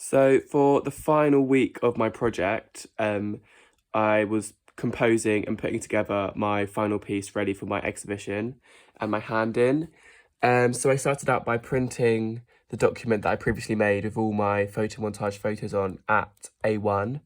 So for the final week of my project, I was composing and putting together my final piece ready for my exhibition and my hand in. So I started out by printing the document that I previously made with all my photo montage photos on at A1.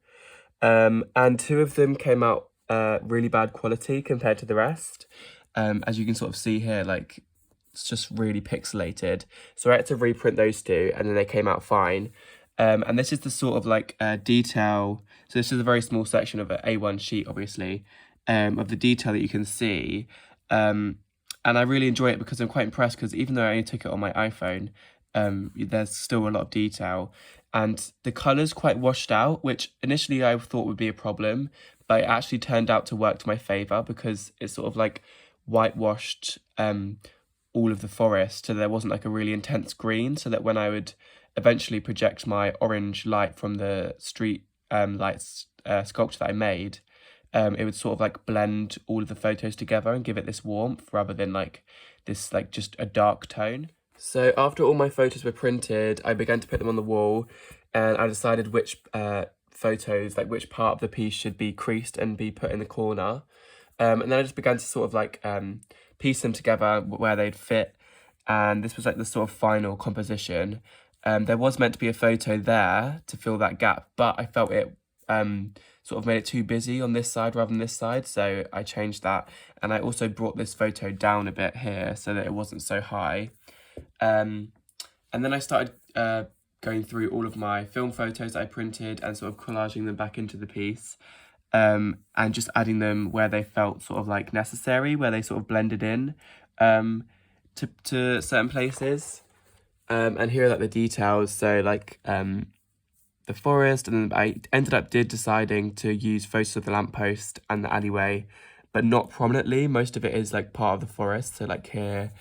And two of them came out really bad quality compared to the rest. As you can sort of see here, like it's just really pixelated. So I had to reprint those two and then they came out fine. And this is the sort of like detail. So this is a very small section of an A1 sheet, obviously, of the detail that you can see. And I really enjoy it because I'm quite impressed because even though I only took it on my iPhone, there's still a lot of detail. And the colour's quite washed out, which initially I thought would be a problem, but it actually turned out to work to my favour because it's sort of like whitewashed all of the forest so there wasn't like a really intense green, so that when I would eventually project my orange light from the street lights sculpture that I made, it would sort of like blend all of the photos together and give it this warmth rather than like this like just a dark tone. So after all my photos were printed, I began to put them on the wall and I decided which photos, like which part of the piece should be creased and be put in the corner. And then I just began to sort of like piece them together where they'd fit. And this was like the sort of final composition. There was meant to be a photo there to fill that gap, but I felt it sort of made it too busy on this side rather than this side, so I changed that. And I also brought this photo down a bit here so that it wasn't so high. And then I started going through all of my film photos that I printed and sort of collaging them back into the piece, and just adding them where they felt sort of like necessary, where they sort of blended in to certain places. And here are like the details, so like the forest, and then I ended up deciding to use photos of the lamppost and the alleyway, but not prominently. Most of it is like part of the forest, so like here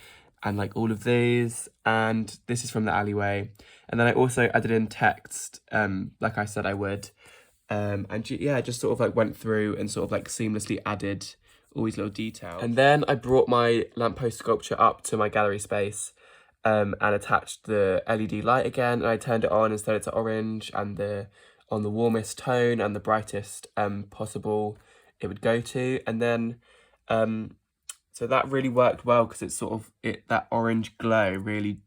and like all of these, and this is from the alleyway. And then I also added in text, like I said I would, and yeah, just sort of like went through and sort of like seamlessly added all these little details. And then I brought my lamppost sculpture up to my gallery space, and attached the LED light again, and I turned it on and set it to orange and on the warmest tone and the brightest possible it would go to. And then so that really worked well because it's sort of that orange glow really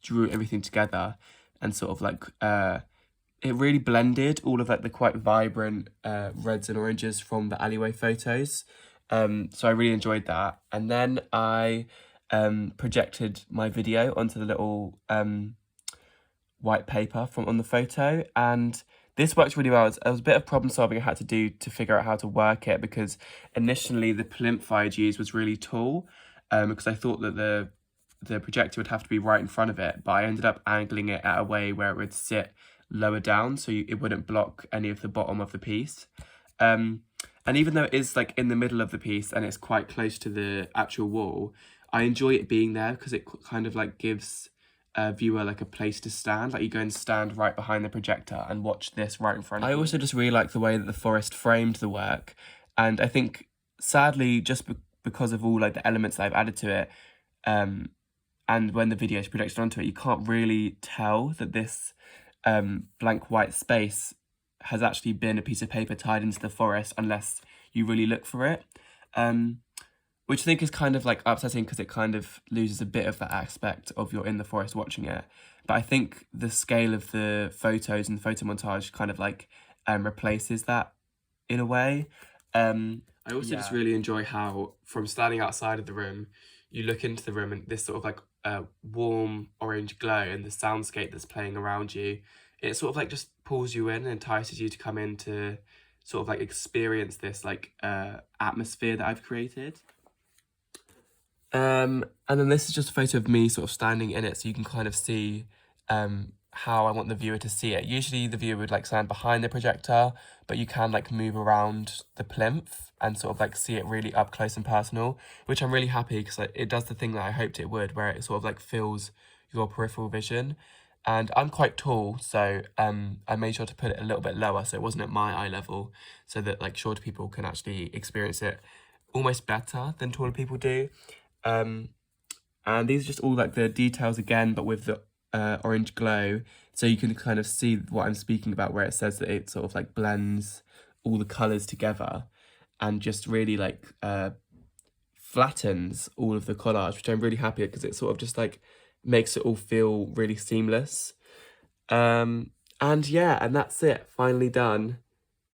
drew everything together, and sort of like it really blended all of like the quite vibrant reds and oranges from the alleyway photos. So I really enjoyed that. And then I projected my video onto the little white paper from on the photo, and this worked really well. It was a bit of problem solving I had to do to figure out how to work it, because initially the plinth I'd used was really tall, because I thought that the projector would have to be right in front of it, but I ended up angling it at a way where it would sit lower down so it wouldn't block any of the bottom of the piece. And even though it is like in the middle of the piece and it's quite close to the actual wall, I enjoy it being there because it kind of like gives a viewer like a place to stand. Like you go and stand right behind the projector and watch this right in front of you. I also just really like the way that the forest framed the work. And I think sadly, just because of all like the elements that I've added to it, and when the video is projected onto it, you can't really tell that this blank white space has actually been a piece of paper tied into the forest unless you really look for it, which I think is kind of like upsetting because it kind of loses a bit of that aspect of you're in the forest watching it. But I think the scale of the photos and the photo montage kind of like replaces that in a way. I also just really enjoy how from standing outside of the room, you look into the room and this sort of like warm orange glow and the soundscape that's playing around you, it sort of like just pulls you in and entices you to come in to sort of like experience this like atmosphere that I've created. And then this is just a photo of me sort of standing in it, so you can kind of see how I want the viewer to see it. Usually the viewer would like stand behind the projector, but you can like move around the plinth and sort of like see it really up close and personal, which I'm really happy because it does the thing that I hoped it would, where it sort of like fills your peripheral vision. And I'm quite tall, so I made sure to put it a little bit lower so it wasn't at my eye level, so that like shorter people can actually experience it almost better than taller people do. And these are just all like the details again, but with the orange glow So you can kind of see what I'm speaking about, where it says that it sort of like blends all the colours together and just really like flattens all of the collage, which I'm really happy with because it sort of just like makes it all feel really seamless. And yeah, and that's it, finally done.